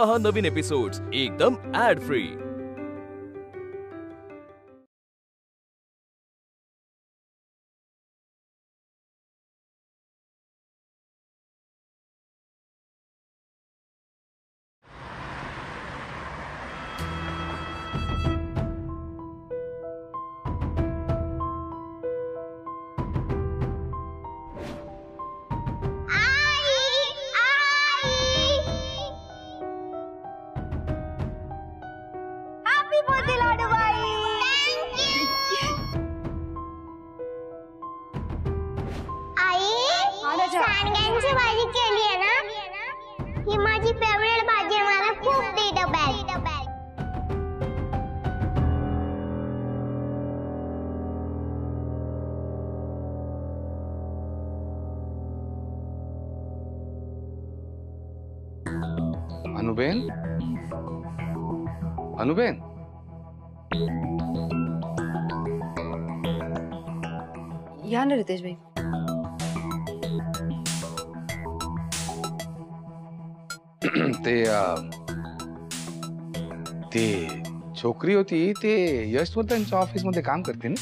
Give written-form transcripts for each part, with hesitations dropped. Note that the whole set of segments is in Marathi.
पहा नवीन एपिसोड्स एकदम ऍड फ्री। सांडग्यांची भाजी केली आहे ना, ही माझी फेवरेट भाजी आहे, मला खूप दे डब्यात। अनुबेन, अनुबेन, या ना रितेश भाई। ते छोकरी होती ते यशवर्धनच्या ऑफिस मध्ये काम करते ना?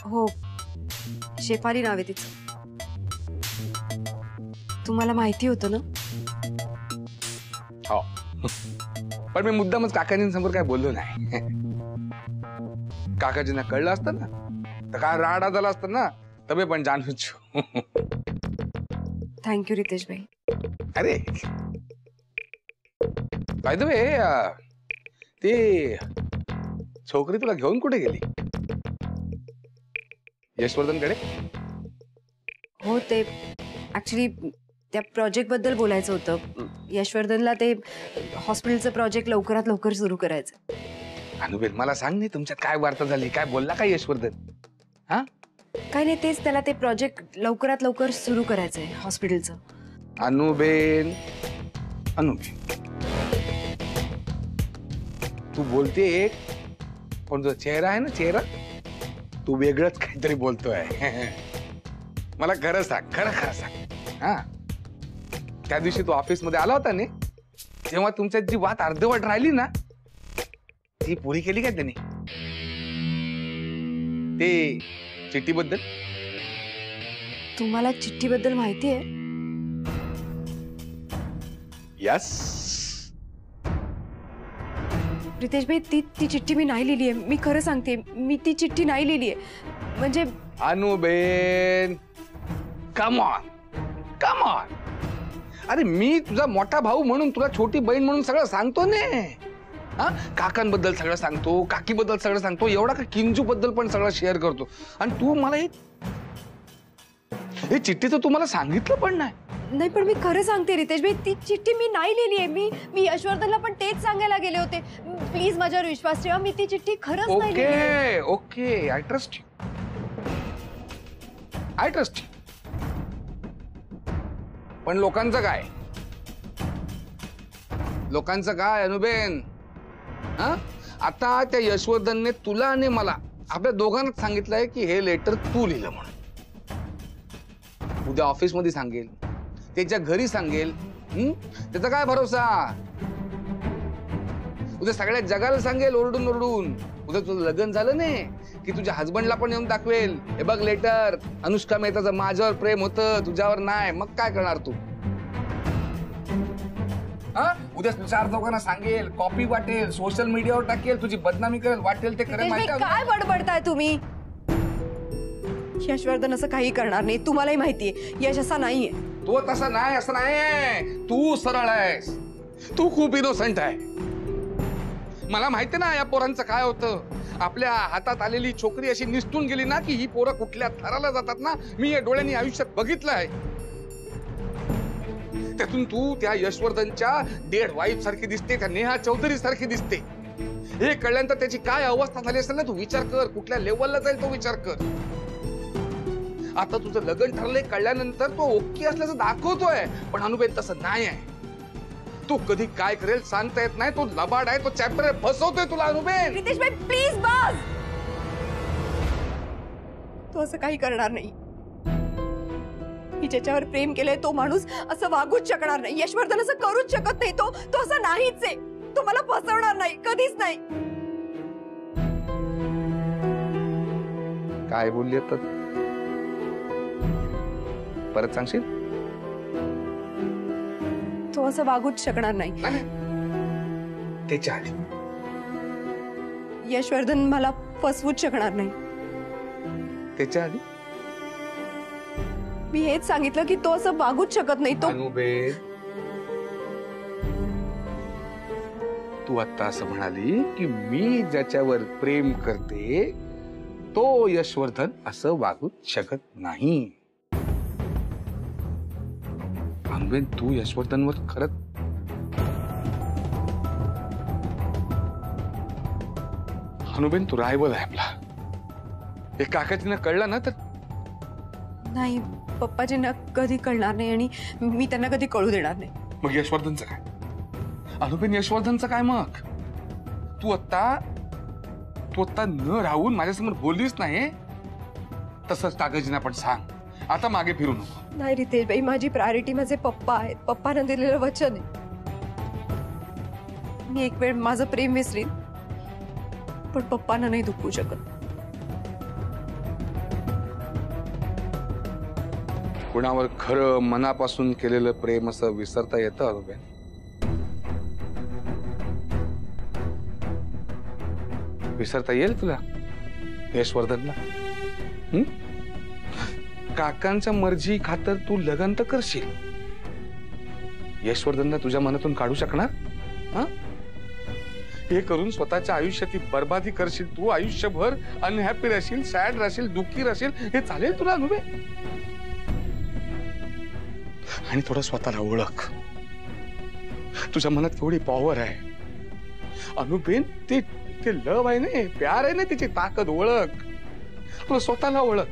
हो, शेफाली नाव आहे तिचं। तुम्हाला माहिती होतं ना? हो, पण मी मुद्दामच काकाजींसमोर काय बोललो नाही। काकाजींना कळलं असतं ना तर काय राडा झाला असतं ना, तबे पण जानू छू। थँक्यू रितेश भाई। अरे बाय द वे, ते छोकरी तुला घेऊन कुठे गेली? यशवर्धनकडे? हो, ते ऍक्च्युली त्या प्रोजेक्ट बद्दल बोलायचं होतं। यशवर्धनला ते हॉस्पिटलचं प्रोजेक्ट लवकरात लवकर सुरू करायचं। अनुबेन, मला सांग नाही तुमच्यात काय वार्ता झाली, काय बोलला काय यशवर्धन? हा, काय नाही, तेच त्याला ते प्रोजेक्ट लवकरात लवकर सुरू करायचंय हॉस्पिटलचं। अनुबेन, अनुबेन, तू बोलते एक, पण जो चेहरा आहे ना, चेहरा, तू वेगळंच काहीतरी बोलतोय। मला खरं सांग, खरं खरं सांग। हा, त्या दिवशी तू ऑफिस मध्ये आला होता ना, तेव्हा तुमच्यात जी बात अर्धवट राहिली ना, ती पुरी केली काय त्याने? ते चिठ्ठी बद्दल? तुम्हाला चिठ्ठी बद्दल माहिती आहे? यस। रितेश भाई, ती चिठ्ठी मी नाही लिहिली आहे। मी खरं सांगते, मी ती चिठ्ठी नाही लिहिली आहे। म्हणजे Anuben, come on, come on. अरे मी तुझा मोठा भाऊ म्हणून, तुला छोटी बहीण म्हणून सगळं सांगतो ने। हा, काकांबद्दल सगळं सांगतो, काकीबद्दल सगळं सांगतो, एवढा का किंजू बद्दल पण सगळं शेअर करतो। आणि तू मला हे चिठ्ठीचं तू मला सांगितलं पण नाही। नाही, पण मी खरं सांगते रितेश भाई, ती चिठ्ठी मी नाही लिहिली आहे। मी यशवर्धनला पण तेच सांगायला गेले होते। प्लीज माझ्यावर विश्वास ठेवा, मी ती चिठ्ठी खरंच नाही लिहिली आहे। Okay okay, I trust you, I trust you. पण लोकांचं काय? लोकांचं काय अनुबेन? हा, आता त्या यशवर्धनने तुला आणि मला, आपल्या दोघांनाच सांगितलंय की हे लेटर तू लिहिलं म्हणून। उद्या ऑफिस मध्ये सांगेल, त्याच्या घरी सांगेल, त्याचा काय भरोसा? उद्या सगळ्या जगाला सांगेल ओरडून ओरडून। उद्या तुझं लग्न झालं नाही की तुझ्या हजबंडला पण येऊन दाखवेल, हे बघ लेटर, अनुष्का मेहताचं माझ्यावर प्रेम होतं, तुझ्यावर नाही। मग काय करणार तू? हा, उद्या चार लोकांना सांगेल, कॉपी वाटेल, सोशल मीडियावर टाकेल, तुझी बदनामी करेल, वाटेल ते करेल। काय बडबडताय तुम्ही? यशवर्धन असं काही करणार नाही, तुम्हालाही माहितीये। यश असा नाहीये। तो तसा नाही, असं नाही, तू सरळ आहेस, तू खूप इनोसंट आहे। मला माहिती ना या पोरांचं काय होतं। आपल्या हातात आलेली छोकरी अशी निसटून गेली ना की ही पोरं कुठल्या थराला जातात ना, मी या डोळ्यांनी आयुष्यात बघितलं आहे। त्यातून तू त्या यशवर्धनच्या डेड वाईफ सारखी दिसते, त्या नेहा चौधरी सारखी दिसते। हे कळल्यानंतर त्याची काय अवस्था झाली असेल ना, तू विचार कर, कुठल्या लेवलला जाईल तो विचार कर। आता तुझं लग्न ठरलंय कळल्यानंतर तो ओके असल्याचं दाखवतोय, पण अनुबेन तसं नाही आहे। तू कधी काय करेल सांगता येत नाही, तो लबाड आहे, तो चॅप्टर आहे, फसवतोय तुला अनुबेन। रितेश भाई प्लीज बस, तो असं काही करणार नाही। ज्याच्यावर प्रेम केलंय तो माणूस असं वागूच शकणार नाही. यशवर्धन असं करूच शकत नाही. तो असं नाहीच आहे. तो मला फसवणार नाही, कधीच नाही. काय बोलली तर परत सांगशील? तो असं वागूच शकणार नाही. त्याच्या आधी यशवर्धन मला फसवूच शकणार नाही. त्याच्या आधी मी हेच सांगितलं की तो असं वागूच शकत नाही. तो अनुबेन, तू आता असं म्हणाली की मी ज्याच्यावर प्रेम करते तो यशवर्धन असं वागूच शकत नाही. अनुबेन, तू यशवर्धनवर खरंच अनुबेन तू रायवल आहे आपला. हे काकाजींना कळलं ना तर नाही, पप्पाजींना कधी कळणार नाही आणि मी त्यांना कधी कळू देणार नाही. मग यशवर्धनचं काय? अनुबेन, यशवर्धनचं काय मग? तू आता न राहून माझ्यासमोर बोललीच नाही. तसंच काकाजींना पण सांग, आता मागे फिरू नको. नाही रितेशबाई, माझी प्रायोरिटी माझे पप्पा आहेत. पप्पांना दिलेलं वचन आहे. मी एक वेळ माझं प्रेम विसरीन, पण पप्पांना नाही दुखवू शकत. कुणावर खरं मनापासून केलेलं प्रेम असं विसरता येतं अनुबेन? विसरता येईल तुला यशवर्धनला? काकांच्या मर्जी खातर तू लग्न तर करशील. यशवर्धनला तुझ्या मनातून काढू शकणार? हे करून स्वतःच्या आयुष्याची बर्बादी करशील तू. आयुष्यभर अनहॅपी राहशील, सॅड राहशील, दुःखी राहशील. हे चालेल तुला अनुबेन? आणि थोडं स्वतःला ओळख. तुझ्या मनात केवढी पॉवर आहे अनुबेन. ते लव आहे ना, प्यार आहे ना, त्याची ताकद ओळख. तुला स्वतःला ओळख.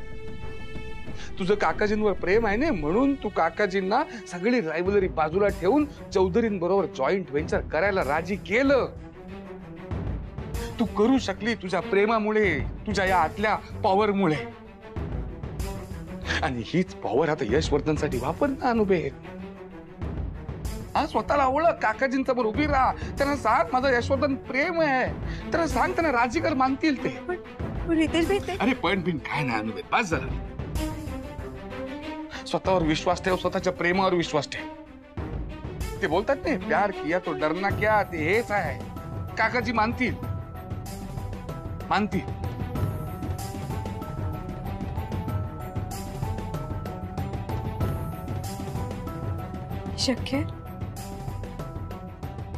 तुझं काकाजींवर प्रेम आहे ना, म्हणून तू काकाजींना सगळी रायव्हलरी बाजूला ठेवून चौधरींबरोबर जॉईंट व्हेंचर करायला राजी केलं. तू करू शकली तुझ्या प्रेमामुळे, तुझ्या या आतल्या पॉवरमुळे. आणि हीच पॉवर आता यशवर्धनसाठी वापर ना अनुबेन. हा, स्वतःला ओळख. काकाजींसमोर उभी राहा. त्यांना सांग माझं यशवर्धन प्रेम आहे. त्यांना सांग, त्यांना राजी कर, मानतील ते. रितेशबाई, अरे पण बिन काय नाही अनुबेन, बस झालं. स्वतःवर विश्वास ठेव, स्वतःच्या प्रेमावर विश्वास ठेव. ते बोलतात नाही, प्यार किया तो डरना क्या. ते हेच आहे. काकाजी मानतील. शक्य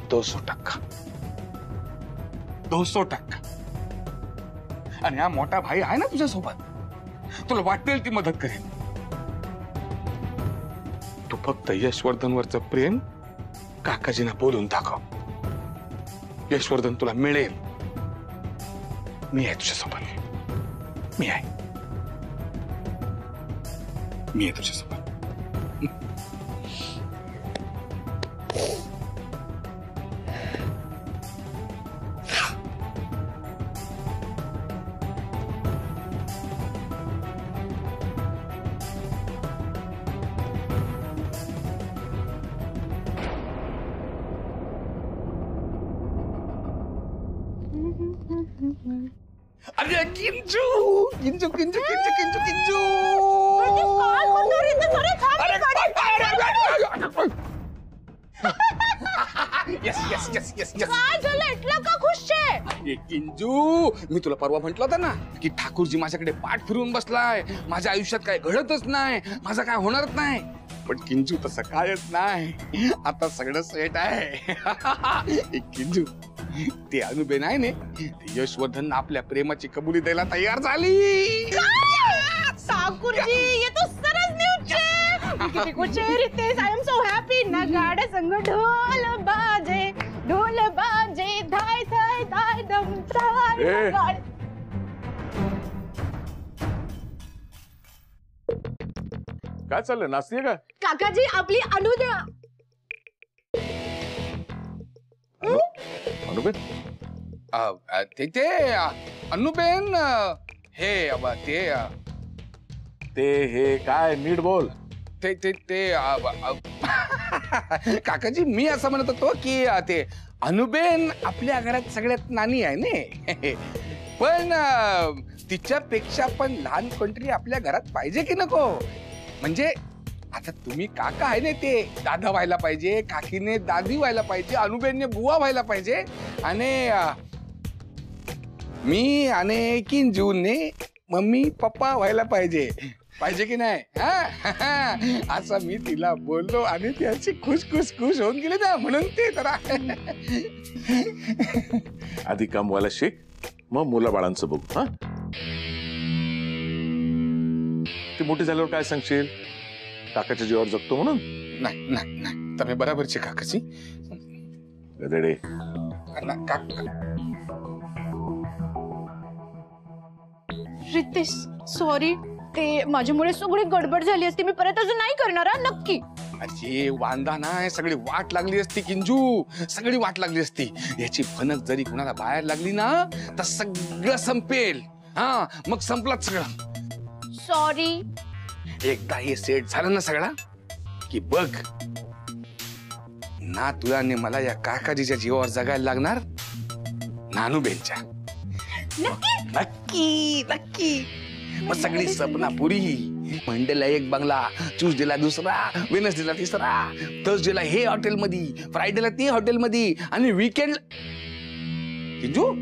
200%. आणि हा मोठा भाई आहे ना तुझ्यासोबत, तुला वाटेल ती मदत करेल. तू फक्त यशवर्धनवरचं प्रेम काकाजींना बोलून दाखव. यशवर्धन तुला मिळेल. मी आहे तुझ्यासोबत. मी आहे तुझ्यासोबत. अरे किंजू किंजू किंजू किंजू किंजू किंजू किंजू, मी तुला परवा म्हंटल होता ना की ठाकूरजी माझ्याकडे पाठ फिरवून बसलाय. माझ्या आयुष्यात काय घडतच नाही, माझं काय होणारच नाही. पण किंजू तसं कायच नाही. आता सगळं सेट आहे. किंजू, ते अनुबेन आहे ने, यशवर्धन आपल्या प्रेमाची कबुली द्यायला तयार झाली. ठाकुरजी, ये तो सरस न्यूज है. किती कुछ Ritesh, I am so happy. ना गाडे संग ढोल बाजे, धाय धाय धाय दम धाय. काय चाललंय, नाचतीये का? काकाजी, आपली अनुद्या. अनुबेन, ते अनुबेन, हे ते हे काय नीट बोल. काकाजी मी असं म्हणत होतो की ते अनुबेन आपल्या घरात सगळ्यात नानी आहे ना, पण तिच्यापेक्षा पण लहान कोणतरी आपल्या घरात पाहिजे की नको? म्हणजे आता तुम्ही काका आहे ना, ते दादा व्हायला पाहिजे, काकीने दादी व्हायला पाहिजे, अनुबेनने बुवा व्हायला पाहिजे, आणि मी आणि किंजूने मम्मी पप्पा व्हायला पाहिजे की नाही? असं मी तिला बोललो आणि ती अशी खुश होऊन गेली ना, म्हणून ते जरा आधी कमवायला शिक, मग मुला बाळांचं बघू. हा, ती मोठी झाल्यावर काय सांगशील? काकाच्या जीवावर जगतो म्हणून? नाही नाही नाही, तुम्ही बरोबरची काकाची. गधेडे. रितेश सॉरी, ते माझ्यामुळे सगळी गडबड झाली असती. मी परत अजून नाही करणार हा, नक्की. अरे वांदा नाही, सगळी वाट लागली असती किंजू, सगळी वाट लागली असती. याची फणक जरी कुणाला बाहेर लागली ना तर सगळं संपेल. हा, मग संपलाच सगळं. सॉरी. एकदा हे सेट झालं ना सगळा की बघ ना, तुला ने मला या काकाजीच्या जीवावर जगायला लागणार, नानूबेनच्या. नक्की नक्की. मग सगळी सपना पुरी. मंडेला एक बंगला, ट्यूसडेला दुसरा, वेनसडेला तिसरा, थर्सडेला हे हॉटेलमध्ये, फ्रायडेला ते हॉटेलमध्ये, आणि वीकेंड किंजू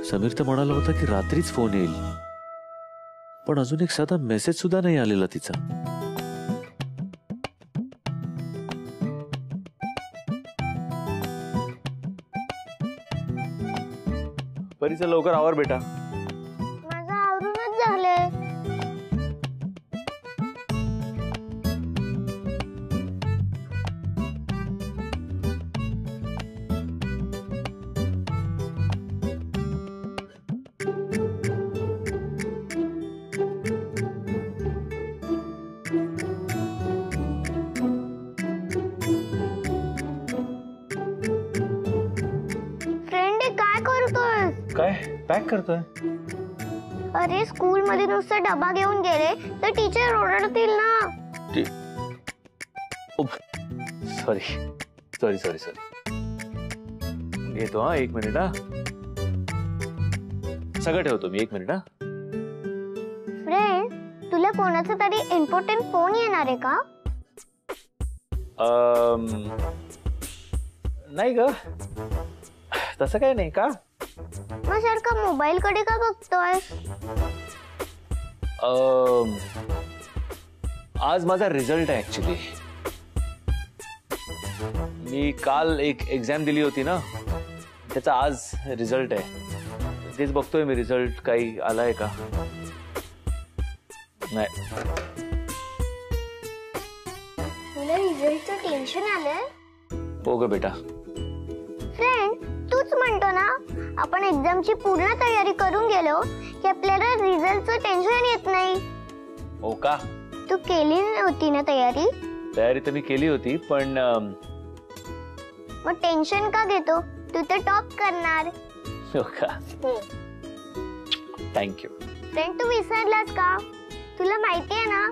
समीर तर म्हणाला होता की रात्रीच फोन येईल, पण अजून एक साधा मेसेज सुद्धा नाही आलेला तिचा. परीचं लवकर आवर बेटा. माझं आवरूनच झालंय. काय पॅक करतोय? अरे स्कूल मध्ये नुसता डबा घेऊन गेले तर टीचर ओरडतील ना. सॉरी घेतो हा, 1 मिनिट. हा, सगळं ठेवतो मी, 1 मिनिट. हा फ्रेंड, तुला कोणाचा तरी इम्पॉर्टंट फोन येणार आहे का? नाही ग, तसं काय नाही. का मग सारखा मोबाईल कडे का बघतोय? आज माझा रिझल्ट आहे ऍक्च्युली. मी काल एक एग्जाम दिली होती ना, त्याचा आज रिझल्ट आहे. तेच बघतोय मी, रिझल्ट काही आलाय का नाही. तुला रिझल्टचं टेन्शन आलंय? हो ग बेटा. फ्रेंड, तूच म्हणतो ना आपण एक्झामची पूर्ण तयारी करून गेलो की आपल्याला रिझल्टचं टेन्शन येत नाही. हो का? तू केली नव्हती ना तयारी? तयारी तर मी केली होती, पण मग टेन्शन का घेतो? तू तर टॉप करणार. हो का? थँक्यू. फ्रेंड, तू विसरलास का? तुला माहितीये ना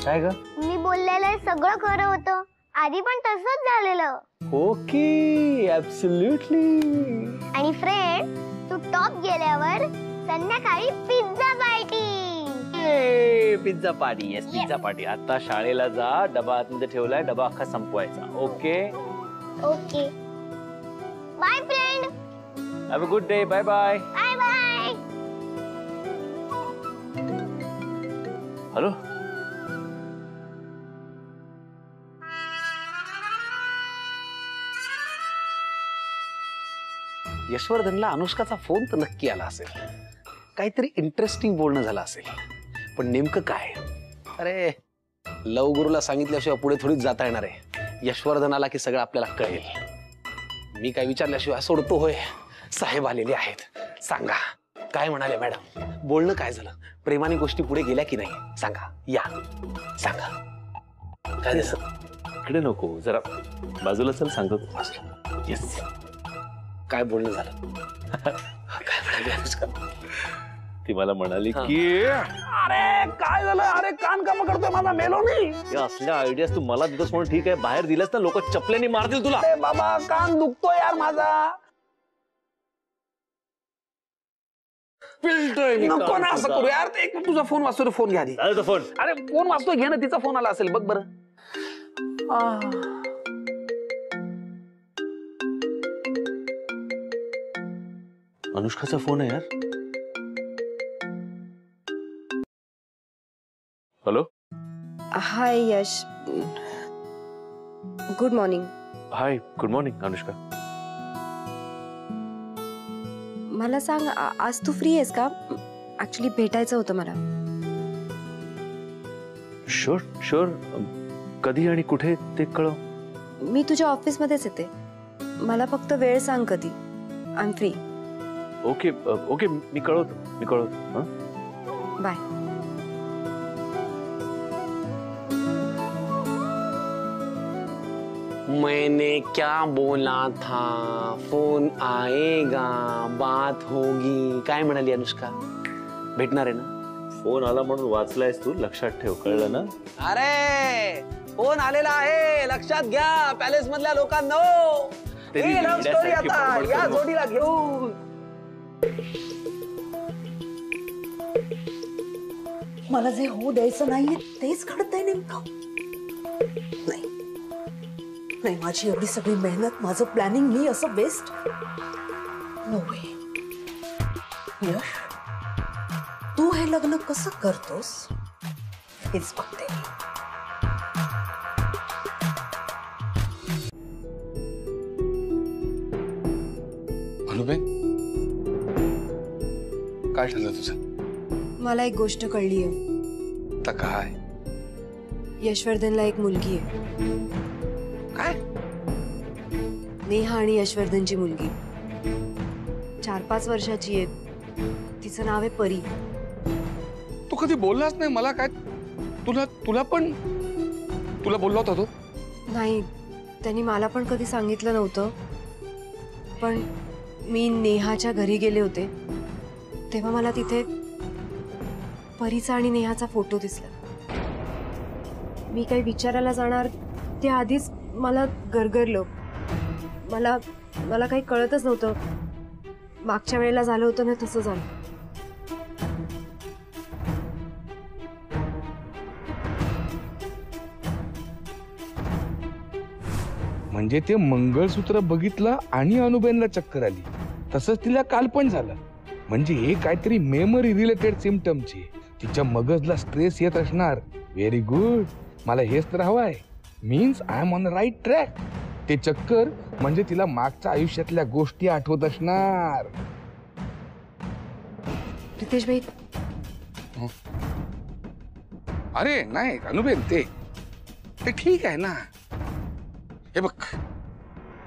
काय ग? मी बोललेलं सगळं खरं होतं. आधी पण तसंच झालेलं. Okay, absolutely. आणि फ्रेंड, तू टॉप गेल्यावर संध्याकाळी pizza party. Pizza party. Yes, pizza party. आता शाळेला जा, डबा आतमध्ये ठेवलाय, डबा अख्खा संपवायचा. Okay okay. Bye friend. Have a good day. Bye bye. Bye bye. Hello. यशवर्धनला अनुष्काचा फोन तर नक्की आला असेल. काहीतरी इंटरेस्टिंग बोलणं झालं असेल, पण नेमकं काय? अरे लव गुरुला सांगितल्याशिवाय पुढे थोडीच जाता येणार आहे. यशवर्धनाला की सगळं आपल्याला कळेल. मी काय विचारल्याशिवाय सोडतो होय? साहेब आलेले आहेत. सांगा काय म्हणाले मॅडम? बोलणं काय झालं? प्रेमाने गोष्टी पुढे गेल्या की नाही? सांगा. या सांगा. काय झालं? इकडे नको, जरा बाजूला चल, सांगतो. येस. काय बोलणं झालं? काय म्हणाली अनुष्का? ती मला म्हणाली की अरे काय झालं? अरे कान काम करतोय माझा मेलोनी. या असल्या आयडियाज तू मला देतोस म्हणून ठीक आहे, बाहेर दिल्यास ना लोक चपल्याने मारतील तुला. अरे बाबा कान दुखतोय यार माझा. नको ना असं करू यार. एक तुझा फोन वाजतोय, फोन घ्या आधी. फोन. अरे फोन वाजतोय, घे ना. तिचा फोन आला असेल बघ बरं. अनुष्काचा फोन आहे यार. हॅलो. हाय यश, गुड मॉर्निंग. हाय, गुड मॉर्निंग अनुष्का. मला सांग, आज तू फ्री आहेस का? ऍक्च्युली भेटायचं होतं मला. Sure sure. कधी आणि कुठे ते कळव. मी तुझ्या ऑफिसमध्येच येते. मला फक्त वेळ सांग कधी. I am free. Okay okay, मी कळवतो. बाय. मैंने क्या बोला था, फोन आएगा, बात होगी. काय म्हणाली अनुष्का? भेटणार आहे ना? फोन आला म्हणून वाचलायस तू, लक्षात ठेव, कळलं ना? अरे फोन आलेला आहे, लक्षात घ्या पॅलेस मधल्या लोकांनो. लव्ह स्टोरी आता या जोडीला घेऊन. मला जे होऊ द्यायचं नाहीये तेच घडतंय नेमकं. नाही, माझी एवढी सगळी मेहनत, माझं प्लॅनिंग, मी असं बेस्ट. नो वे. यश, तू हे लग्न कसं करतोस हेच बघते. अनुबेन, काय ठरलं तुझं? मला एक गोष्ट कळलीये. आता काय? यशवर्धनला एक मुलगी आहे. काय? नेहा आणि यशवर्धनची मुलगी. 4-5 वर्षाची आहे. तिचं नाव आहे परी. तू कधी बोललाच नाही मला. काय तुला बोलला होता तो? नाही, त्यांनी मला पण कधी सांगितलं नव्हतं. पण मी नेहाच्या घरी गेले होते तेव्हा मला तिथे परीचा आणि नेहाचा फोटो दिसला. मी काही विचारायला जाणार त्या आधीच मला गरगरलं. मला काही कळतच नव्हतं. मागच्या वेळेला झालं होतं ना तसं झालं. म्हणजे ते मंगळसूत्र बघितलं आणि अनुबेनला चक्कर आली. तसंच तिला काल पण झालं. म्हणजे हे काहीतरी मेमरी रिलेटेड सिम्पटमची. तिच्या मगजला स्ट्रेस येत असणार. Very good. मला हेच तर हवंय. Means I am on the right track. ते चक्कर म्हणजे तिला मागच्या आयुष्यातल्या गोष्टी आठवत असणार. रितेश भाई. अरे नाही अनुबेन, ते ठीक आहे ना. हे बघ,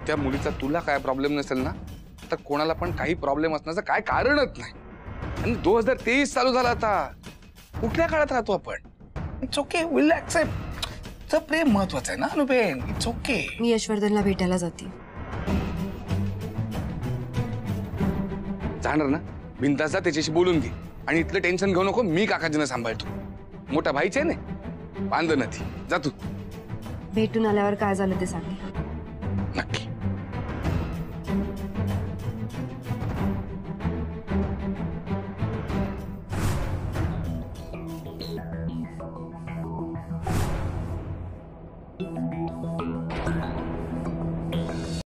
त्या मुलीचा तुला काय प्रॉब्लेम नसेल ना, तर कोणाला पण काही प्रॉब्लेम असण्याचं काय कारणच नाही. आणि 2023 चालू झाला आता. कुठल्या काळात राहतो आपण? It's okay, we'll accept. प्रेम महत्वाचं आहे ना अनुबेन. It's okay. मी यशवर्धनला भेटायला जाते. जाणार ना? बिनधास्त जा, त्याच्याशी बोलून घे. आणि इथलं टेन्शन घेऊ नको. मी काकाजींना सांभाळतो. मोठा भाईच आहे ना, बांध नथी. जा तू. भेटून आल्यावर काय झालं ते सांग.